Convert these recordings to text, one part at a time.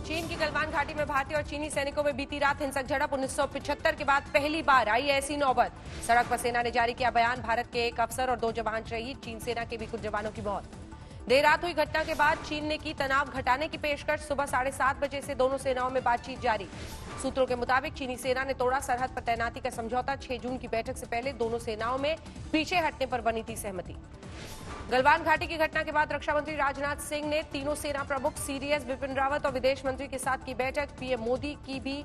चीन की गलवान घाटी में भारतीय और चीनी सैनिकों में बीती रात हिंसक झड़प 1975 के बाद पहली बार आई ऐसी नौबत। सड़क पर सेना ने जारी किया बयान, भारत के एक अफसर और 2 जवान शहीद, चीन सेना के भी कुछ जवानों की मौत। देर रात हुई घटना के बाद चीन ने की तनाव घटाने की पेशकश। सुबह 7:30 बजे से दोनों सेनाओं में बातचीत जारी। सूत्रों के मुताबिक चीनी सेना ने तोड़ा सरहद पर तैनाती का समझौता। 6 जून की बैठक से पहले दोनों सेनाओं में पीछे हटने पर बनी थी सहमति। गलवान घाटी की घटना के बाद रक्षा मंत्री राजनाथ सिंह ने तीनों सेना प्रमुख सीडीएस बिपिन रावत और विदेश मंत्री के साथ की बैठक। पीएम मोदी की भी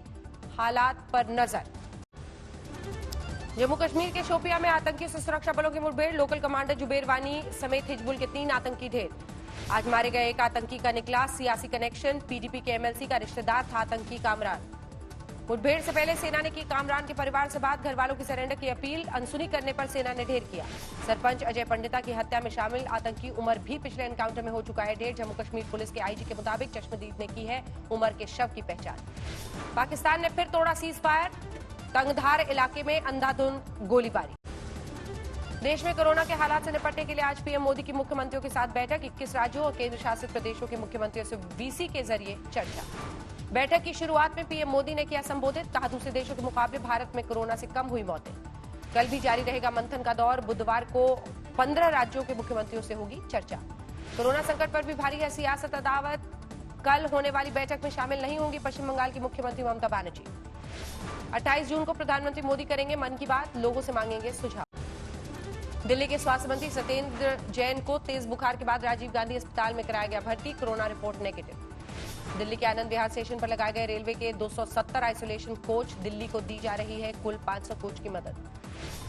हालात पर नजर। जम्मू कश्मीर के शोपियां में आतंकियों से सुरक्षा बलों की मुठभेड़। लोकल कमांडर जुबेर वानी समेत हिजबुल के 3 आतंकी ढेर। आज मारे गए एक आतंकी का निकला सियासी कनेक्शन। पीडीपी के एमएलसी का रिश्तेदार था आतंकी कामरान। मुठभेड़ से पहले सेना ने की कामरान के परिवार से बात, घर वालों की सरेंडर की अपील। अनसुनी करने पर सेना ने ढेर किया। सरपंच अजय पंडिता की हत्या में शामिल आतंकी उमर भी पिछले एनकाउंटर में हो चुका है ढेर। जम्मू कश्मीर पुलिस के आईजी के मुताबिक चश्मदीद ने की है उमर के शव की पहचान। पाकिस्तान ने फिर तोड़ा सीज फायर। तंगधार इलाके में अंधाधुंध गोलीबारी। देश में कोरोना के हालात से निपटने के लिए आज पीएम मोदी की मुख्यमंत्रियों के साथ बैठक। 21 राज्यों और केंद्र शासित प्रदेशों के मुख्यमंत्रियों से वीसी के जरिए चर्चा। बैठक की शुरुआत में पीएम मोदी ने किया संबोधित, कहा दूसरे देशों के मुकाबले भारत में कोरोना से कम हुई मौतें। कल भी जारी रहेगा मंथन का दौर। बुधवार को 15 राज्यों के मुख्यमंत्रियों से होगी चर्चा। कोरोना संकट पर भी भारी है सियासत अदावत। कल होने वाली बैठक में शामिल नहीं होंगी पश्चिम बंगाल की मुख्यमंत्री ममता बनर्जी। 28 जून को प्रधानमंत्री मोदी करेंगे मन की बात, लोगों से मांगेंगे सुझाव। दिल्ली के स्वास्थ्य मंत्री सत्येंद्र जैन को तेज बुखार के बाद राजीव गांधी अस्पताल में कराया गया भर्ती, कोरोना रिपोर्ट नेगेटिव। दिल्ली के आनंद विहार स्टेशन पर लगाए गए रेलवे के 270 आइसोलेशन कोच, दिल्ली को दी जा रही है कुल 500 कोच की मदद।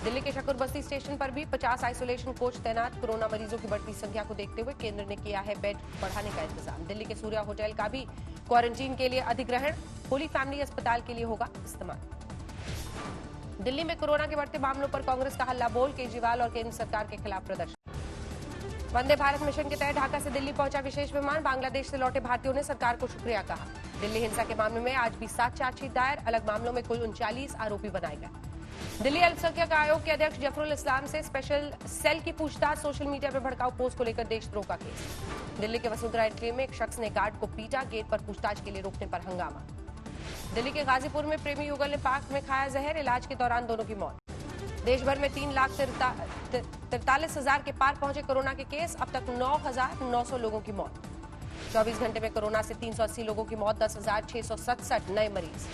दिल्ली के शकरबस्ती स्टेशन पर भी 50 आइसोलेशन कोच तैनात। कोरोना मरीजों की बढ़ती संख्या को देखते हुए केंद्र ने किया है बेड बढ़ाने का इंतजाम। दिल्ली के सूर्या होटल का भी क्वारंटीन के लिए अधिग्रहण, होली फैमिली अस्पताल के लिए होगा इस्तेमाल। दिल्ली में कोरोना के बढ़ते मामलों पर कांग्रेस का हल्ला बोल, केजरीवाल और केंद्र सरकार के खिलाफ प्रदर्शन। वंदे भारत मिशन के तहत ढाका से दिल्ली पहुंचा विशेष विमान। बांग्लादेश से लौटे भारतीयों ने सरकार को शुक्रिया कहा। दिल्ली हिंसा के मामले में आज भी 7 चार्जशीट दायर, अलग मामलों में कुल 39 आरोपी बनाए गए। दिल्ली अल्पसंख्यक आयोग के अध्यक्ष जफरुल इस्लाम से स्पेशल सेल की पूछताछ। सोशल मीडिया पर भड़काऊ पोस्ट को लेकर देशद्रोह का केस। दिल्ली के वसुंधरा एंट्री में एक शख्स ने गार्ड को पीटा, गेट पर पूछताछ के लिए रोकने पर हंगामा। दिल्ली के गाजीपुर में प्रेमी युगल ने पार्क में खाया जहर, इलाज के दौरान दोनों की मौत। देश भर में 3,43,000 के पार पहुंचे कोरोना के केस, अब तक 9,900 लोगों की मौत। 24 घंटे में कोरोना से 380 लोगों की मौत, 10,667 नए मरीज।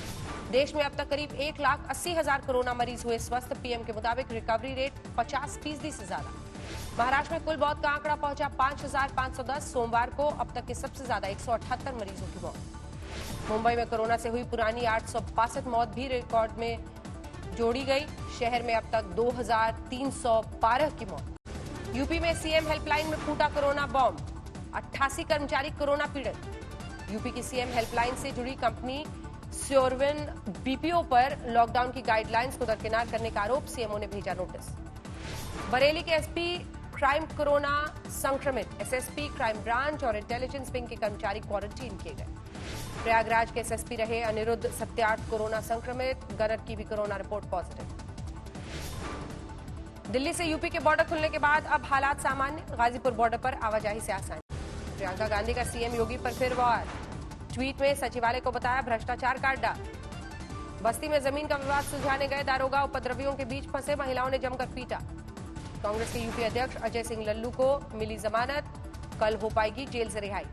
देश में अब तक करीब 1,80,000 कोरोना मरीज हुए स्वस्थ। पीएम के मुताबिक रिकवरी रेट 50% से ज्यादा। महाराष्ट्र में कुल मौत का आंकड़ा पहुंचा 5,510। सोमवार को अब तक के सबसे ज्यादा 178 मरीजों की मौत। मुंबई में कोरोना से हुई पुरानी 862 मौत भी रिकॉर्ड में जोड़ी गई। शहर में अब तक 2,312 की मौत। यूपी में सीएम हेल्पलाइन में फूटा कोरोना बॉम्ब, 88 कर्मचारी कोरोना पीड़ित। यूपी की सीएम हेल्पलाइन से जुड़ी कंपनी स्योरविन बीपीओ पर लॉकडाउन की गाइडलाइंस को दरकिनार करने का आरोप, सीएमओ ने भेजा नोटिस। बरेली के एसपी क्राइम कोरोना संक्रमित, एसएसपी क्राइम ब्रांच और इंटेलिजेंस विंग के कर्मचारी क्वारंटीन किए गए। प्रयागराज के एसएसपी रहे अनिरुद्ध सत्यार्थ कोरोना संक्रमित, गनर की भी कोरोना रिपोर्ट पॉजिटिव। दिल्ली से यूपी के बॉर्डर खुलने के बाद अब हालात सामान्य, गाजीपुर बॉर्डर पर आवाजाही से आसानी। प्रियंका गांधी का सीएम योगी पर फिर वार, ट्वीट में सचिवालय को बताया भ्रष्टाचार का अड्डा। बस्ती में जमीन का विवाद सुलझाने गए दारोगा उपद्रवियों के बीच फंसे, महिलाओं ने जमकर पीटा। कांग्रेस के यूपी अध्यक्ष अजय सिंह लल्लू को मिली जमानत, कल हो पाएगी जेल से रिहाई।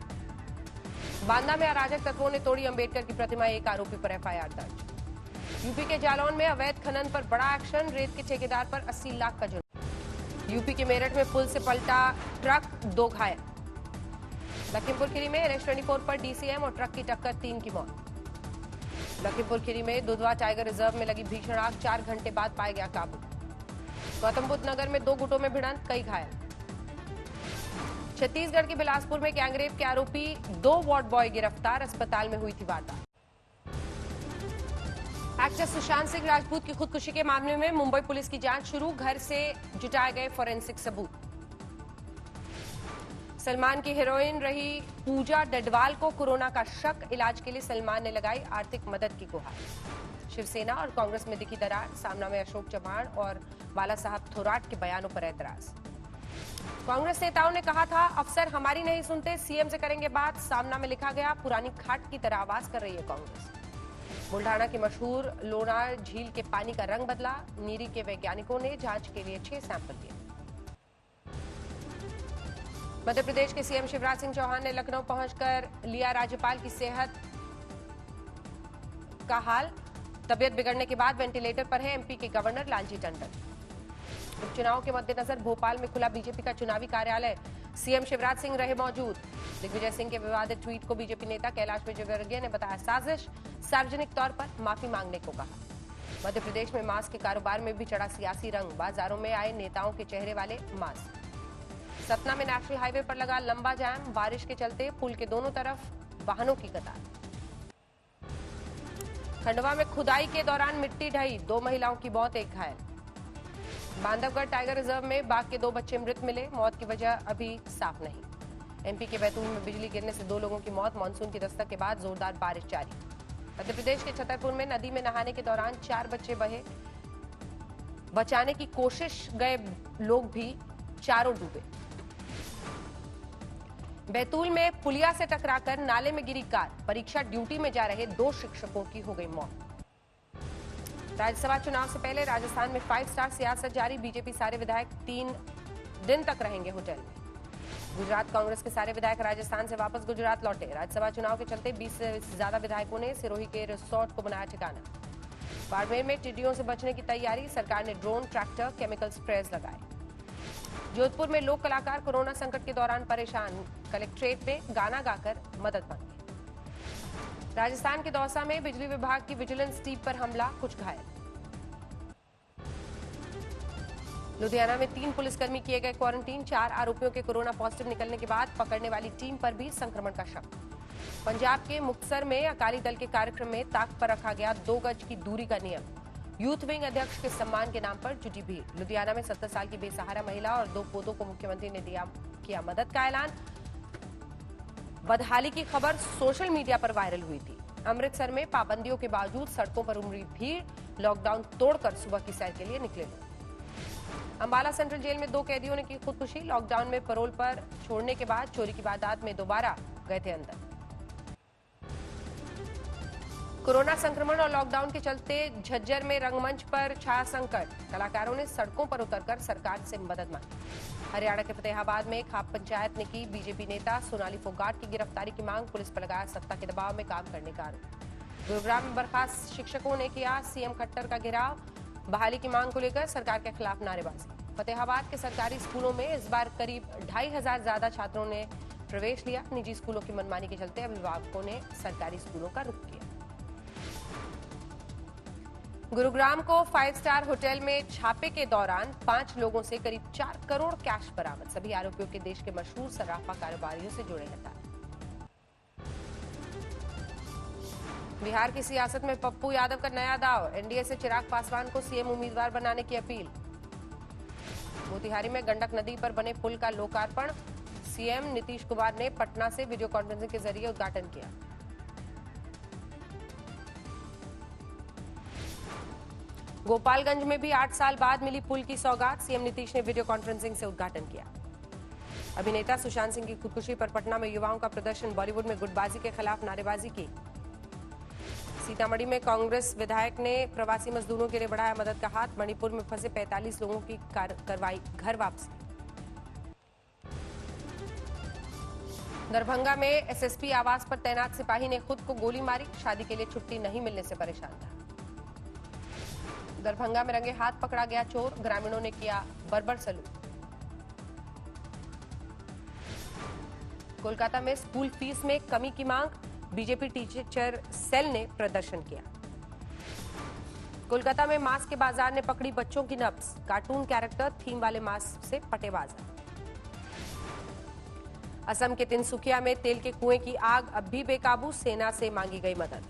बांदा में अराजक तत्वों ने तोड़ी अंबेडकर की प्रतिमा, एक आरोपी पर एफआईआर दर्ज। यूपी के जालौन में अवैध खनन पर बड़ा एक्शन, रेत के ठेकेदार पर 80 लाख का जुर्माना। यूपी के मेरठ में पुल से पलटा ट्रक, 2 घायल। लखीमपुर खीरी में NH24 पर डीसीएम और ट्रक की टक्कर, 3 की मौत। लखीमपुर खीरी में दुधवा टाइगर रिजर्व में लगी भीषण आग, 4 घंटे बाद पाया गया काबू। गौतम बुद्ध नगर में 2 गुटों में भिड़ंत, कई घायल। छत्तीसगढ़ के बिलासपुर में गैंगरेप के आरोपी 2 वार्ड बॉय गिरफ्तार, अस्पताल में हुई थी वारदात। एक्टर सुशांत सिंह राजपूत की खुदकुशी के मामले में मुंबई पुलिस की जांच शुरू, घर से जुटाए गए फोरेंसिक सबूत। सलमान की हीरोइन रही पूजा डडवाल को कोरोना का शक, इलाज के लिए सलमान ने लगाई आर्थिक मदद की गुहार। शिवसेना और कांग्रेस में दिखी दरार, सामना में अशोक चव्हाण और बाला साहब थोराट के बयानों पर ऐतराज। कांग्रेस नेताओं ने कहा था अफसर हमारी नहीं सुनते, सीएम से करेंगे बात। सामना में लिखा गया, पुरानी खाट की तरह आवाज कर रही है कांग्रेस। बुल्ढाना की मशहूर लोनार झील के पानी का रंग बदला, नीरी के वैज्ञानिकों ने जांच के लिए 6 सैंपल लिए। मध्य प्रदेश के सीएम शिवराज सिंह चौहान ने लखनऊ पहुंचकर लिया राज्यपाल की सेहत का हाल। तबियत बिगड़ने के बाद वेंटिलेटर पर है एमपी के गवर्नर लालजी टंडन। उपचुनाव के मद्देनजर भोपाल में खुला बीजेपी का चुनावी कार्यालय, सीएम शिवराज सिंह रहे मौजूद। दिग्विजय सिंह के विवादित ट्वीट को बीजेपी नेता कैलाश विजयवर्गीय ने बताया साजिश, सार्वजनिक तौर पर माफी मांगने को कहा। मध्य प्रदेश में मास्क के कारोबार में भी चढ़ा सियासी रंग, बाजारों में आए नेताओं के चेहरे वाले मास्क। सतना में नेशनल हाईवे पर लगा लंबा जाम, बारिश के चलते पुल के दोनों तरफ वाहनों की कतार। खंडवा में खुदाई के दौरान मिट्टी ढही, 2 महिलाओं की मौत, 1 घायल। बांधवगढ़ टाइगर रिजर्व में बाघ के 2 बच्चे मृत मिले, मौत की वजह अभी साफ नहीं। एमपी के बैतूल में बिजली गिरने से 2 लोगों की मौत, मानसून की दस्तक के बाद जोरदार बारिश जारी। मध्य प्रदेश के छतरपुर में नदी में नहाने के दौरान 4 बच्चे बहे, बचाने की कोशिश गए लोग भी चारों डूबे। बैतूल में पुलिया से टकराकर नाले में गिरी कार, परीक्षा ड्यूटी में जा रहे 2 शिक्षकों की हो गई मौत। राज्यसभा चुनाव से पहले राजस्थान में 5 स्टार सियासत जारी, बीजेपी सारे विधायक 3 दिन तक रहेंगे होटल में। गुजरात कांग्रेस के सारे विधायक राजस्थान से वापस गुजरात लौटे। राज्यसभा चुनाव के चलते 20 से ज्यादा विधायकों ने सिरोही के रिसोर्ट को बनाया ठिकाना। बाड़मेर में टिड्डियों से बचने की तैयारी, सरकार ने ड्रोन, ट्रैक्टर, केमिकल स्प्रेज लगाए। जोधपुर में लोक कलाकार कोरोना संकट के दौरान परेशान, कलेक्ट्रेट में गाना गाकर मदद मांगी। राजस्थान के दौसा में बिजली विभाग की विजिलेंस टीम पर हमला, कुछ घायल। लुधियाना में 3 पुलिसकर्मी किए गए क्वारंटीन, 4 आरोपियों के कोरोना पॉजिटिव निकलने के बाद पकड़ने वाली टीम पर भी संक्रमण का शक। पंजाब के मुक्तसर में अकाली दल के कार्यक्रम में ताक पर रखा गया 2 गज की दूरी का नियम, यूथ विंग अध्यक्ष के सम्मान के नाम पर जुटी भीड़। लुधियाना में 70 साल की बेसहारा महिला और 2 पोतों को मुख्यमंत्री ने किया मदद का ऐलान। बदहाली की खबर सोशल मीडिया पर वायरल हुई थी। अमृतसर में पाबंदियों के बावजूद सड़कों पर उमड़ी भीड़, लॉकडाउन तोड़कर सुबह की सैर के लिए निकले लोग। अंबाला सेंट्रल जेल में 2 कैदियों ने की खुदकुशी, लॉकडाउन में पैरोल पर छोड़ने के बाद चोरी की वारदात में दोबारा गए थे अंदर। कोरोना संक्रमण और लॉकडाउन के चलते झज्जर में रंगमंच पर छाया संकट, कलाकारों ने सड़कों पर उतरकर सरकार से मदद मांगी। हरियाणा के फतेहाबाद में खाप पंचायत ने की बीजेपी नेता सोनाली फोगाट की गिरफ्तारी की मांग, पुलिस पर लगाया सत्ता के दबाव में काम करने का आरोप। गुरुग्राम में बर्खास्त शिक्षकों ने किया सीएम खट्टर का घेराव, बहाली की मांग को लेकर सरकार के खिलाफ नारेबाजी। फतेहाबाद के सरकारी स्कूलों में इस बार करीब 2500 ज्यादा छात्रों ने प्रवेश लिया, निजी स्कूलों की मनमानी के चलते अभिभावकों ने सरकारी स्कूलों का रुख किया। गुरुग्राम को 5 स्टार होटल में छापे के दौरान 5 लोगों से करीब 4 करोड़ कैश बरामद, सभी आरोपियों के देश के मशहूर सराफा कारोबारियों से जुड़े हैं तार। बिहार की सियासत में पप्पू यादव का नया दाव, एनडीए से चिराग पासवान को सीएम उम्मीदवार बनाने की अपील। मोतिहारी में गंडक नदी पर बने पुल का लोकार्पण, सीएम नीतीश कुमार ने पटना से वीडियो कॉन्फ्रेंसिंग के जरिए उद्घाटन किया। गोपालगंज में भी 8 साल बाद मिली पुल की सौगात, सीएम नीतीश ने वीडियो कॉन्फ्रेंसिंग से उद्घाटन किया। अभिनेता सुशांत सिंह की खुदकुशी पर पटना में युवाओं का प्रदर्शन, बॉलीवुड में गुटबाजी के खिलाफ नारेबाजी की। सीतामढ़ी में कांग्रेस विधायक ने प्रवासी मजदूरों के लिए बढ़ाया मदद का हाथ, मणिपुर में फंसे 45 लोगों की करवाई घर वापसी। दरभंगा में एसएसपी आवास पर तैनात सिपाही ने खुद को गोली मारी, शादी के लिए छुट्टी नहीं मिलने से परेशान था। दरभंगा में रंगे हाथ पकड़ा गया चोर, ग्रामीणों ने किया बर्बर सलूट। कोलकाता में स्कूल फीस में कमी की मांग, बीजेपी टीचर सेल ने प्रदर्शन किया। कोलकाता में मास्क के बाजार ने पकड़ी बच्चों की नब्ज, कार्टून कैरेक्टर थीम वाले मास्क से पटे बाजार। असम के तिनसुकिया में तेल के कुएं की आग अब भी बेकाबू, सेना से मांगी गई मदद।